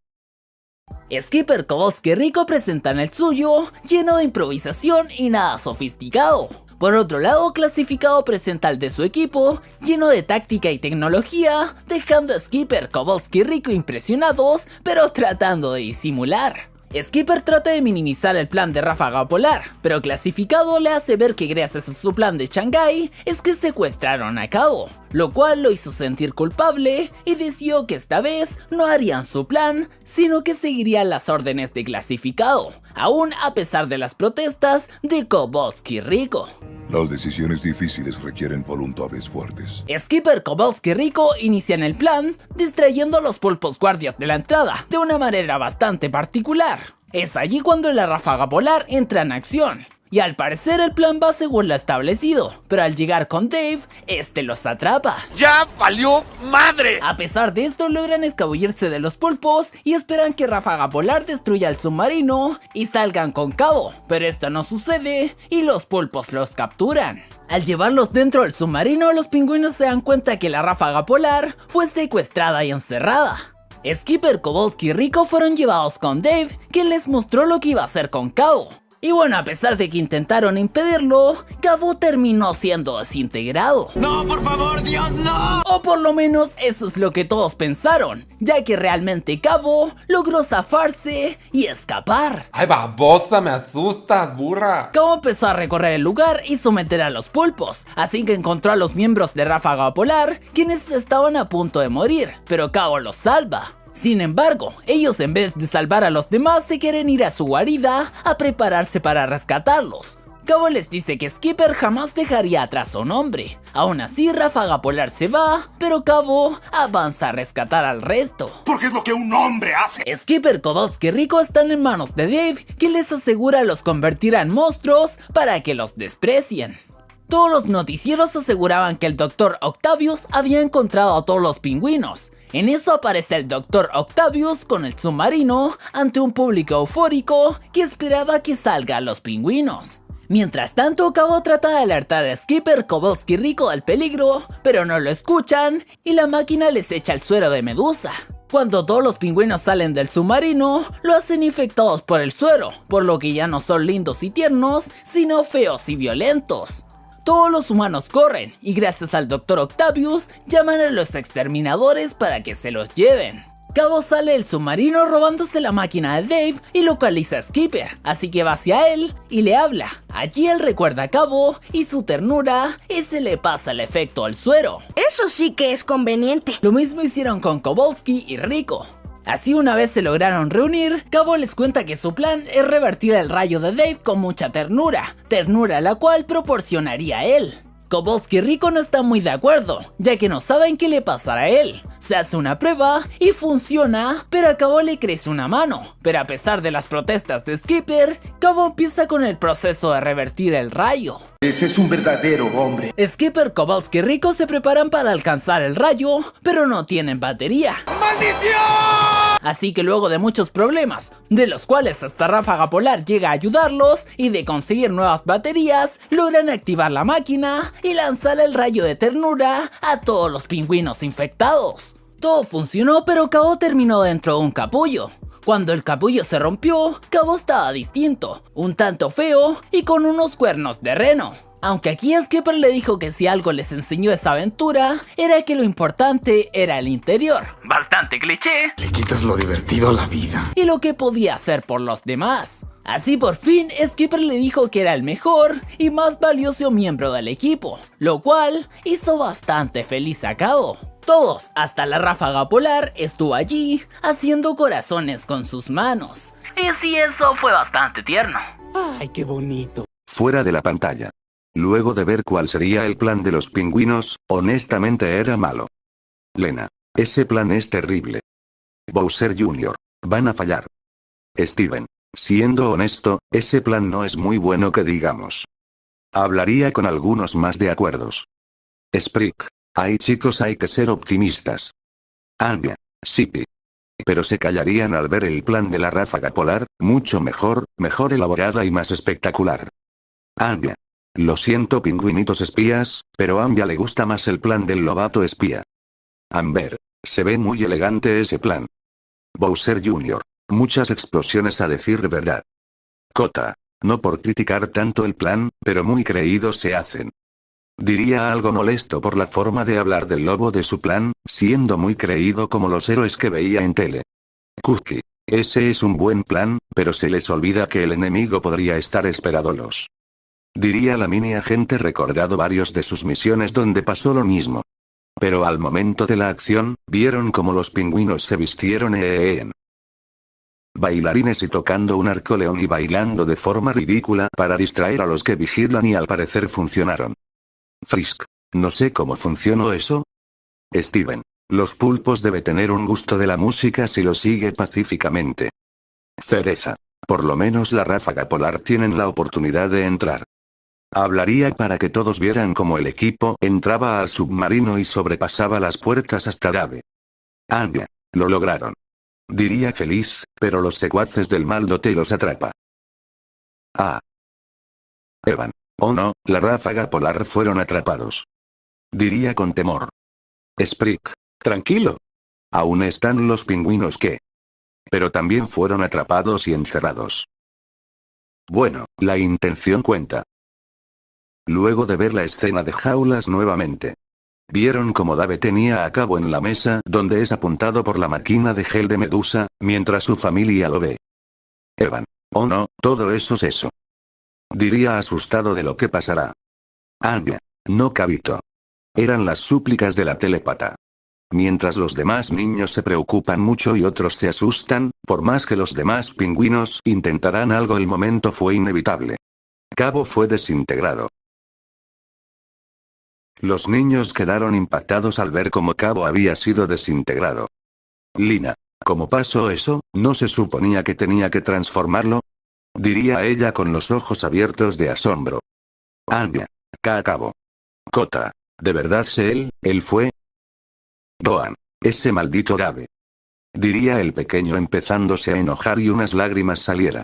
Skipper, Kowalski y Rico presentan el suyo, lleno de improvisación y nada sofisticado. Por otro lado, Clasificado presenta el de su equipo, lleno de táctica y tecnología, dejando a Skipper, Kowalski y Rico impresionados, pero tratando de disimular. Skipper trata de minimizar el plan de Ráfaga Polar, pero Clasificado le hace ver que gracias a su plan de Shanghai es que secuestraron a Cabo, lo cual lo hizo sentir culpable y decidió que esta vez no harían su plan, sino que seguirían las órdenes de Clasificado, aún a pesar de las protestas de Kowalski y Rico. Las decisiones difíciles requieren voluntades fuertes. Skipper, Kowalski y Rico inician el plan, distrayendo a los pulpos guardias de la entrada de una manera bastante particular. Es allí cuando la Ráfaga Polar entra en acción. Y al parecer el plan va según lo establecido, pero al llegar con Dave, este los atrapa. ¡Ya valió madre! A pesar de esto logran escabullirse de los pulpos y esperan que Ráfaga Polar destruya el submarino y salgan con Cabo, pero esto no sucede y los pulpos los capturan. Al llevarlos dentro del submarino, los pingüinos se dan cuenta que la Ráfaga Polar fue secuestrada y encerrada. Skipper, Kowalski y Rico fueron llevados con Dave, quien les mostró lo que iba a hacer con Cabo. Y bueno, a pesar de que intentaron impedirlo, Cabo terminó siendo desintegrado. ¡No, por favor, Dios, no! O por lo menos eso es lo que todos pensaron, ya que realmente Cabo logró zafarse y escapar. ¡Ay, babosa, me asustas, burra! Cabo empezó a recorrer el lugar y someter a los pulpos, así que encontró a los miembros de Ráfaga Polar, quienes estaban a punto de morir, pero Cabo los salva. Sin embargo, ellos en vez de salvar a los demás se quieren ir a su guarida a prepararse para rescatarlos. Cabo les dice que Skipper jamás dejaría atrás a un hombre. Aún así, Ráfaga Polar se va, pero Cabo avanza a rescatar al resto. Porque es lo que un hombre hace. Skipper, Kowalski y Rico están en manos de Dave, quien les asegura los convertirá en monstruos para que los desprecien. Todos los noticieros aseguraban que el Dr. Octavius había encontrado a todos los pingüinos. En eso aparece el Dr. Octavius con el submarino ante un público eufórico que esperaba que salgan los pingüinos. Mientras tanto, Cabo trata de alertar a Skipper, Kowalski y Rico del peligro, pero no lo escuchan y la máquina les echa el suero de Medusa. Cuando todos los pingüinos salen del submarino, lo hacen infectados por el suero, por lo que ya no son lindos y tiernos, sino feos y violentos. Todos los humanos corren y gracias al Dr. Octavius llaman a los exterminadores para que se los lleven. Cabo sale del submarino robándose la máquina de Dave y localiza a Skipper, así que va hacia él y le habla. Allí él recuerda a Cabo y su ternura y se le pasa el efecto al suero. Eso sí que es conveniente. Lo mismo hicieron con Kowalski y Rico. Así una vez se lograron reunir, Cabo les cuenta que su plan es revertir el rayo de Dave con mucha ternura la cual proporcionaría él. Kowalski y Rico no están muy de acuerdo, ya que no saben qué le pasará a él. Se hace una prueba y funciona, pero a Cabo le crece una mano. Pero a pesar de las protestas de Skipper, Cabo empieza con el proceso de revertir el rayo. Ese es un verdadero hombre. Skipper, Kowalski y Rico se preparan para alcanzar el rayo, pero no tienen batería. ¡Maldición! Así que luego de muchos problemas, de los cuales hasta Ráfaga Polar llega a ayudarlos, y de conseguir nuevas baterías, logran activar la máquina y lanzar el rayo de ternura a todos los pingüinos infectados. Todo funcionó, pero Cabo terminó dentro de un capullo. Cuando el capullo se rompió, Cabo estaba distinto, un tanto feo y con unos cuernos de reno. Aunque aquí Skipper le dijo que si algo les enseñó esa aventura, era que lo importante era el interior. Bastante cliché. Le quitas lo divertido a la vida. Y lo que podía hacer por los demás. Así por fin, Skipper le dijo que era el mejor y más valioso miembro del equipo, lo cual hizo bastante feliz a Cabo. Todos, hasta la Ráfaga Polar, estuvo allí haciendo corazones con sus manos. Y sí, eso fue bastante tierno. Ay, qué bonito. Fuera de la pantalla. Luego de ver cuál sería el plan de los pingüinos, honestamente era malo. Lena, ese plan es terrible. Bowser Jr., van a fallar. Steven, siendo honesto, ese plan no es muy bueno que digamos. Hablaría con algunos más de acuerdos. Sprick, ay chicos, hay que ser optimistas. Anya, Zippy. Pero se callarían al ver el plan de la Ráfaga Polar, mucho mejor elaborada y más espectacular. Anya. Lo siento pingüinitos espías, pero a Anya le gusta más el plan del lobato espía. Amber, se ve muy elegante ese plan. Bowser Jr., muchas explosiones a decir verdad. Kota, no por criticar tanto el plan, pero muy creídos se hacen. Diría algo molesto por la forma de hablar del lobo de su plan, siendo muy creído como los héroes que veía en tele. Cookie, ese es un buen plan, pero se les olvida que el enemigo podría estar esperándolos. Diría la mini agente recordado varios de sus misiones donde pasó lo mismo. Pero al momento de la acción, vieron cómo los pingüinos se vistieron bailarines y tocando un arcoleón y bailando de forma ridícula para distraer a los que vigilan y al parecer funcionaron. Frisk, no sé cómo funcionó eso. Steven, los pulpos debe tener un gusto de la música si lo sigue pacíficamente. Cereza, por lo menos la Ráfaga Polar tienen la oportunidad de entrar. Hablaría para que todos vieran cómo el equipo entraba al submarino y sobrepasaba las puertas hasta Dave. Anya, lo lograron. Diría feliz, pero los secuaces del Maldote los atrapa. Evan, oh no, la Ráfaga Polar fueron atrapados. Diría con temor. Sprick, tranquilo. Aún están los pingüinos que. Pero también fueron atrapados y encerrados. Bueno, la intención cuenta. Luego de ver la escena de jaulas nuevamente. Vieron como Dave tenía a Cabo en la mesa donde es apuntado por la máquina de gel de Medusa, mientras su familia lo ve. Evan, oh no, todo eso es eso. Diría asustado de lo que pasará. Anya, no Cabito. Eran las súplicas de la telépata. Mientras los demás niños se preocupan mucho y otros se asustan, por más que los demás pingüinos intentarán algo, el momento fue inevitable. Cabo fue desintegrado. Los niños quedaron impactados al ver cómo Cabo había sido desintegrado. Lina, ¿cómo pasó eso? ¿No se suponía que tenía que transformarlo? Diría ella con los ojos abiertos de asombro. Anya, Cabo. Kota, ¿de verdad él fue? Doan, ese maldito Dave. Diría el pequeño empezándose a enojar y unas lágrimas saliera.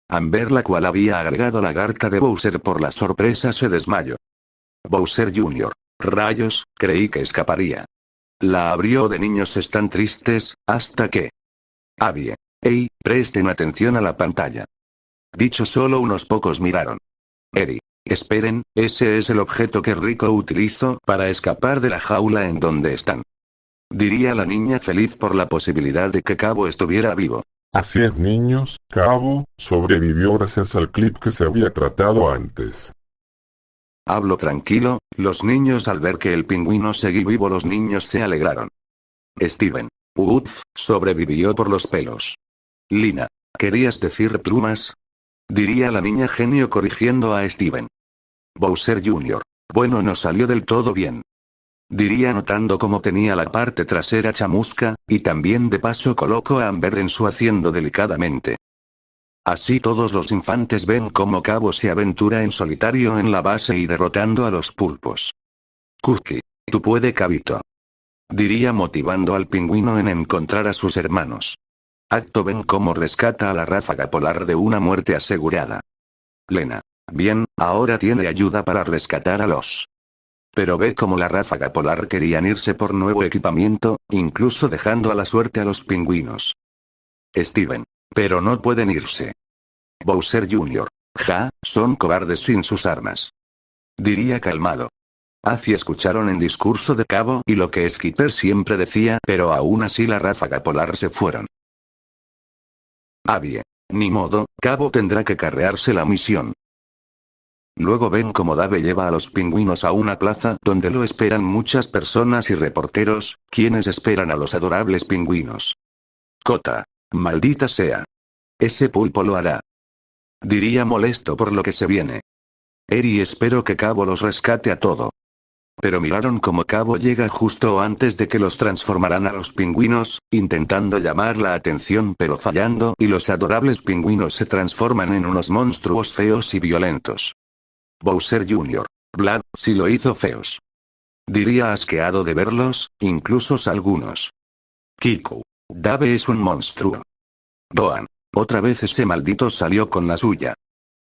Amber, la cual había agregado la garca de Bowser por la sorpresa, se desmayó. Bowser Jr., rayos, creí que escaparía. La abrió de niños están tristes, hasta que. Abby, hey, presten atención a la pantalla. Dicho solo unos pocos miraron. Eri, esperen, ese es el objeto que Rico utilizó para escapar de la jaula en donde están. Diría la niña feliz por la posibilidad de que Cabo estuviera vivo. Así es niños, Cabo sobrevivió gracias al clip que se había tratado antes. Hablo tranquilo, los niños al ver que el pingüino seguía vivo, los niños se alegraron. Steven, sobrevivió por los pelos. Lina, ¿querías decir plumas? Diría la niña genio corrigiendo a Steven. Bowser Jr., bueno, no salió del todo bien. Diría notando cómo tenía la parte trasera chamusca, y también de paso colocó a Amber en su haciendo delicadamente. Así todos los infantes ven cómo Cabo se aventura en solitario en la base y derrotando a los pulpos. Cookie, tú puedes, Cabito. Diría motivando al pingüino en encontrar a sus hermanos. Acto ven cómo rescata a la ráfaga polar de una muerte asegurada. Lena. Bien, ahora tiene ayuda para rescatar a los. Pero ve cómo la ráfaga polar querían irse por nuevo equipamiento, incluso dejando a la suerte a los pingüinos. Steven. Pero no pueden irse. Bowser Jr. Ja, son cobardes sin sus armas. Diría calmado. Así escucharon en discurso de Cabo y lo que Skipper siempre decía, pero aún así la ráfaga polar se fueron. Bien. Ni modo, Cabo tendrá que carrearse la misión. Luego ven cómo Dave lleva a los pingüinos a una plaza donde lo esperan muchas personas y reporteros, quienes esperan a los adorables pingüinos. Cota. Maldita sea. Ese pulpo lo hará. Diría molesto por lo que se viene. Eri, espero que Cabo los rescate a todo. Pero miraron cómo Cabo llega justo antes de que los transformaran a los pingüinos, intentando llamar la atención pero fallando, y los adorables pingüinos se transforman en unos monstruos feos y violentos. Bowser Jr. Vlad, sí lo hizo feos. Diría asqueado de verlos, incluso algunos. Kiku. Dave es un monstruo. Doan. Otra vez ese maldito salió con la suya.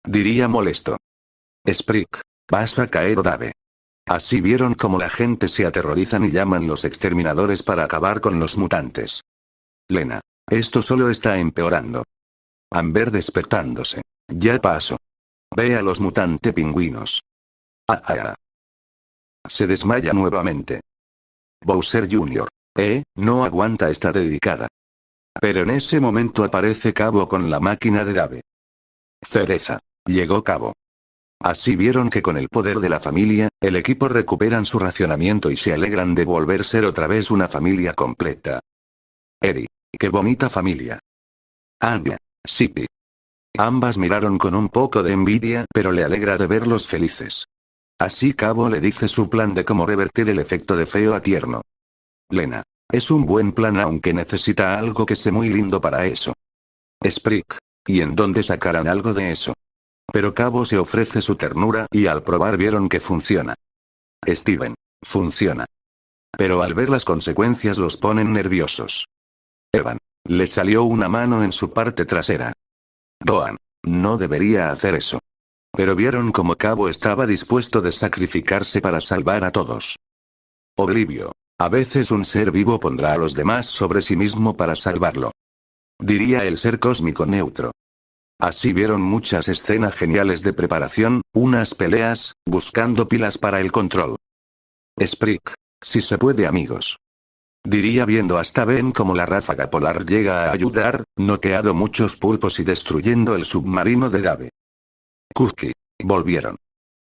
Diría molesto. Sprick. Vas a caer, Dave. Así vieron cómo la gente se aterrorizan y llaman los exterminadores para acabar con los mutantes. Lena. Esto solo está empeorando. Amber despertándose. Ya pasó. Ve a los mutante pingüinos. Se desmaya nuevamente. Bowser Jr. No aguanta esta dedicada. Pero en ese momento aparece Cabo con la máquina de Dave. Cereza. Llegó Cabo. Así vieron que con el poder de la familia, el equipo recuperan su racionamiento y se alegran de volver a ser otra vez una familia completa. Eri. Qué bonita familia. Anya. Sippy. Ambas miraron con un poco de envidia, pero le alegra de verlos felices. Así Cabo le dice su plan de cómo revertir el efecto de feo a tierno. Lena. Es un buen plan aunque necesita algo que sea muy lindo para eso. Sprick. ¿Y en dónde sacarán algo de eso? Pero Cabo se ofrece su ternura y al probar vieron que funciona. Steven. Funciona. Pero al ver las consecuencias los ponen nerviosos. Evan. Le salió una mano en su parte trasera. Doan. No debería hacer eso. Pero vieron como Cabo estaba dispuesto de sacrificarse para salvar a todos. Oblivio. A veces un ser vivo pondrá a los demás sobre sí mismo para salvarlo. Diría el ser cósmico neutro. Así vieron muchas escenas geniales de preparación, unas peleas, buscando pilas para el control. Sprick. Si se puede, amigos. Diría viendo hasta ven como la ráfaga polar llega a ayudar, noqueado muchos pulpos y destruyendo el submarino de Dave. Cookie. Volvieron.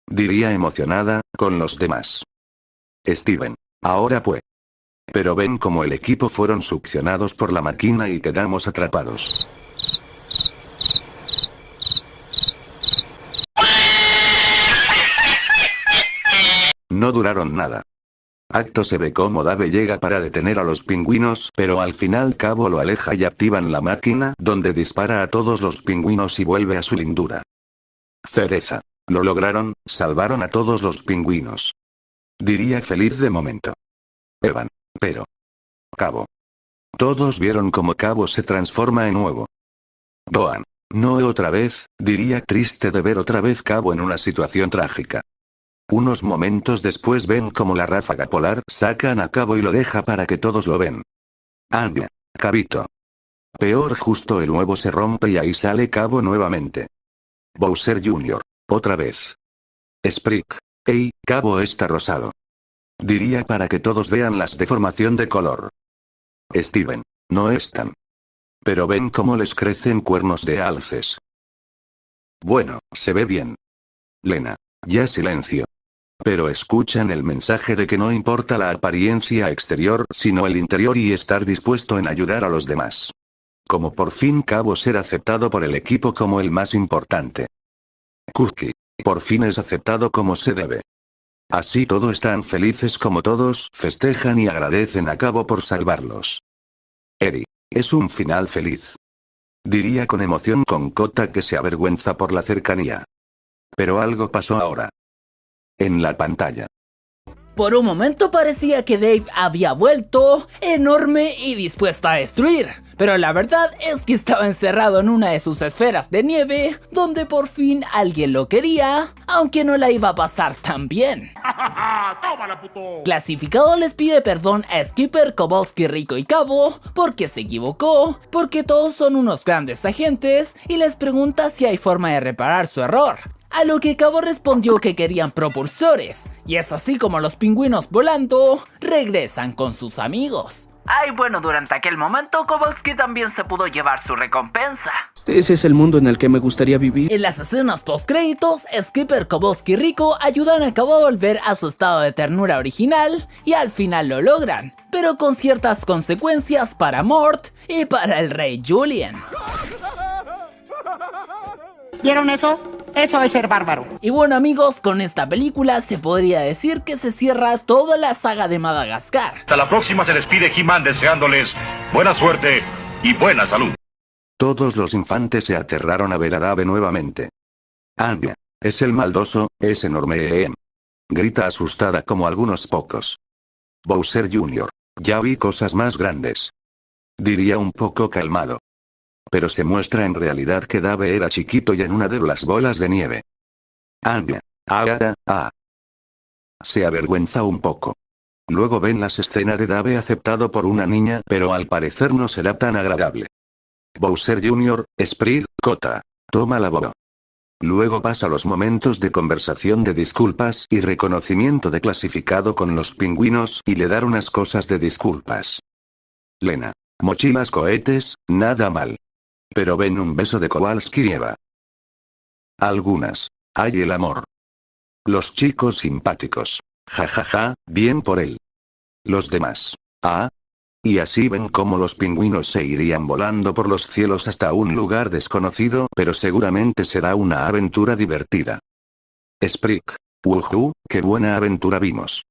Diría emocionada, con los demás. Steven. Ahora pues. Pero ven como el equipo fueron succionados por la máquina y quedamos atrapados. No duraron nada. Acto se ve cómo Dave llega para detener a los pingüinos, pero al final Cabo lo aleja y activan la máquina, donde dispara a todos los pingüinos y vuelve a su lindura. Cereza. Lo lograron, salvaron a todos los pingüinos. Diría feliz de momento. Evan. Pero. Cabo. Todos vieron cómo Cabo se transforma en nuevo. Doan. No otra vez, diría triste de ver otra vez Cabo en una situación trágica. Unos momentos después ven como la ráfaga polar sacan a Cabo y lo deja para que todos lo ven. Anya. Cabito. Peor, justo el huevo se rompe y ahí sale Cabo nuevamente. Bowser Jr. Otra vez. Sprick. Ey, Cabo está rosado. Diría para que todos vean las deformación de color. Steven. No están. Pero ven cómo les crecen cuernos de alces. Bueno, se ve bien. Lena. Ya silencio. Pero escuchan el mensaje de que no importa la apariencia exterior, sino el interior y estar dispuesto en ayudar a los demás. Como por fin Cabo ser aceptado por el equipo como el más importante. Cookie. Por fin es aceptado como se debe. Así todos están felices como todos festejan y agradecen a Cabo por salvarlos. Eri. Es un final feliz. Diría con emoción con Kota que se avergüenza por la cercanía. Pero algo pasó ahora. En la pantalla. Por un momento parecía que Dave había vuelto, enorme y dispuesto a destruir, pero la verdad es que estaba encerrado en una de sus esferas de nieve, donde por fin alguien lo quería, aunque no la iba a pasar tan bien. ¡Tómala, puto! Clasificado les pide perdón a Skipper, Kowalski, Rico y Cabo, porque se equivocó, porque todos son unos grandes agentes, y les pregunta si hay forma de reparar su error. A lo que Cabo respondió que querían propulsores, y es así como los pingüinos volando regresan con sus amigos. Ay, bueno, durante aquel momento Kowalski también se pudo llevar su recompensa. Ese es el mundo en el que me gustaría vivir. En las escenas postcréditos, Skipper, Kowalski y Rico ayudan a Cabo a volver a su estado de ternura original, y al final lo logran, pero con ciertas consecuencias para Mort y para el rey Julien. ¿Vieron eso? Eso es ser bárbaro. Y bueno amigos, con esta película se podría decir que se cierra toda la saga de Madagascar. Hasta la próxima se despide He-Man deseándoles buena suerte y buena salud. Todos los infantes se aterraron a ver a Dave nuevamente. Anya, es el maldoso, es enorme. Grita asustada como algunos pocos. Bowser Jr., ya vi cosas más grandes. Diría un poco calmado. Pero se muestra en realidad que Dave era chiquito y en una de las bolas de nieve. Anya, se avergüenza un poco. Luego ven las escenas de Dave aceptado por una niña, pero al parecer no será tan agradable. Bowser Jr., Sprig, Kota. Toma la boba. Luego pasa los momentos de conversación de disculpas y reconocimiento de clasificado con los pingüinos y le dar unas cosas de disculpas. Lena. Mochilas cohetes, nada mal. Pero ven un beso de Kowalski y Eva. Algunas. Hay el amor. Los chicos simpáticos. Jajaja, bien por él. Los demás. Y así ven cómo los pingüinos se irían volando por los cielos hasta un lugar desconocido, pero seguramente será una aventura divertida. Sprig. Wuhu, qué buena aventura vimos.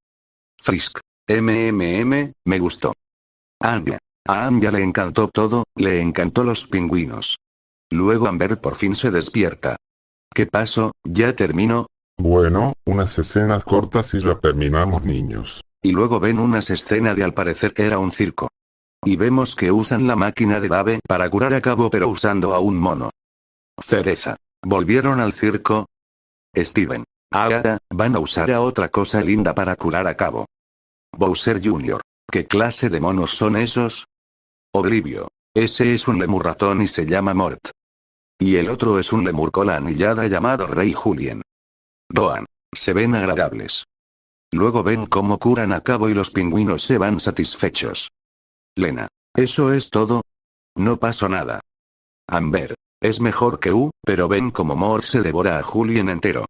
Frisk. Me gustó. Anya. A Anya le encantó todo, le encantó los pingüinos. Luego Amber por fin se despierta. ¿Qué pasó? ¿Ya terminó? Bueno, unas escenas cortas y ya terminamos, niños. Y luego ven unas escenas de al parecer era un circo. Y vemos que usan la máquina de Dave para curar a Cabo pero usando a un mono. Cereza. ¿Volvieron al circo? Steven. Ahora, van a usar a otra cosa linda para curar a Cabo. Bowser Jr. ¿Qué clase de monos son esos? Oblivio. Ese es un lemur ratón y se llama Mort. Y el otro es un lemur cola anillada llamado Rey Julien. Doan. Se ven agradables. Luego ven cómo curan a Cabo y los pingüinos se van satisfechos. Lena. ¿Eso es todo? No pasó nada. Amber. Es mejor que pero ven cómo Mort se devora a Julien entero.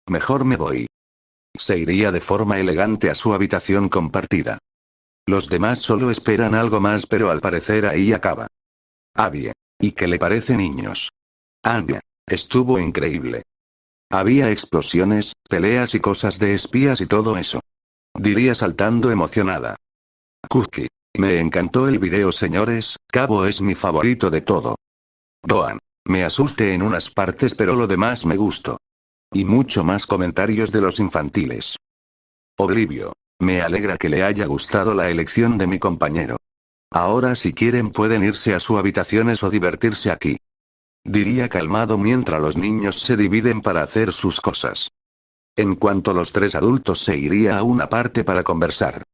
Mejor me voy. Se iría de forma elegante a su habitación compartida. Los demás solo esperan algo más pero al parecer ahí acaba. Abby. ¿Y qué le parece, niños? Anya. Estuvo increíble. Había explosiones, peleas y cosas de espías y todo eso. Diría saltando emocionada. Cookie. Me encantó el video, señores, Cabo es mi favorito de todo. Doan. Me asusté en unas partes pero lo demás me gustó. Y mucho más comentarios de los infantiles. Oblivio. Me alegra que le haya gustado la elección de mi compañero. Ahora si quieren pueden irse a sus habitaciones o divertirse aquí. Diría calmado mientras los niños se dividen para hacer sus cosas. En cuanto los tres adultos se iría a una parte para conversar.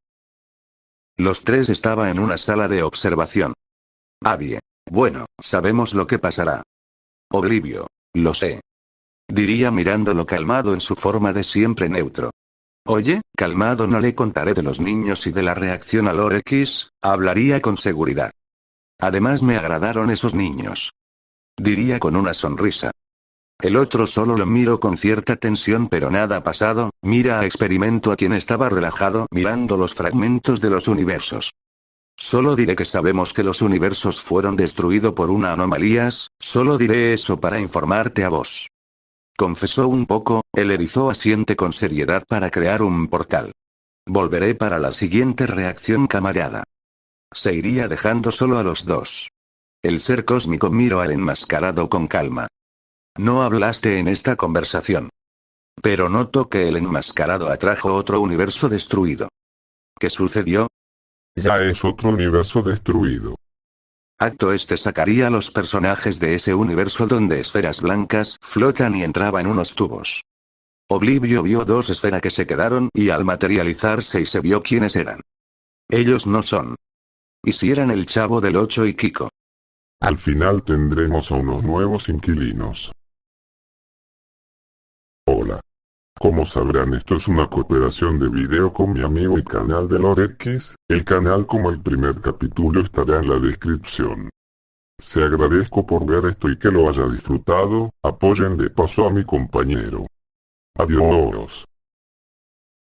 Los tres estaban en una sala de observación. Abby. Bueno, sabemos lo que pasará. Oblivio. Lo sé. Diría mirándolo calmado en su forma de siempre neutro. Oye, calmado, no le contaré de los niños y de la reacción a Lord X, hablaría con seguridad. Además me agradaron esos niños. Diría con una sonrisa. El otro solo lo miró con cierta tensión pero nada ha pasado, mira a Experimento a quien estaba relajado mirando los fragmentos de los universos. Solo diré que sabemos que los universos fueron destruidos por una anomalías, solo diré eso para informarte a vos. Confesó un poco, el erizo asiente con seriedad para crear un portal. Volveré para la siguiente reacción, camarada. Se iría dejando solo a los dos. El ser cósmico miró al enmascarado con calma. No hablaste en esta conversación. Pero noto que el enmascarado atrajo otro universo destruido. ¿Qué sucedió? Ya es otro universo destruido. Acto este sacaría a los personajes de ese universo donde esferas blancas flotan y entraban unos tubos. Oblivio vio dos esferas que se quedaron y al materializarse y se vio quiénes eran. Ellos no son. ¿Y si eran el Chavo del 8 y Kiko? Al final tendremos a unos nuevos inquilinos. Hola. Como sabrán, esto es una cooperación de video con mi amigo y canal de LoreX. El canal como el primer capítulo estará en la descripción. Se agradezco por ver esto y que lo haya disfrutado. Apoyen de paso a mi compañero. Adiós.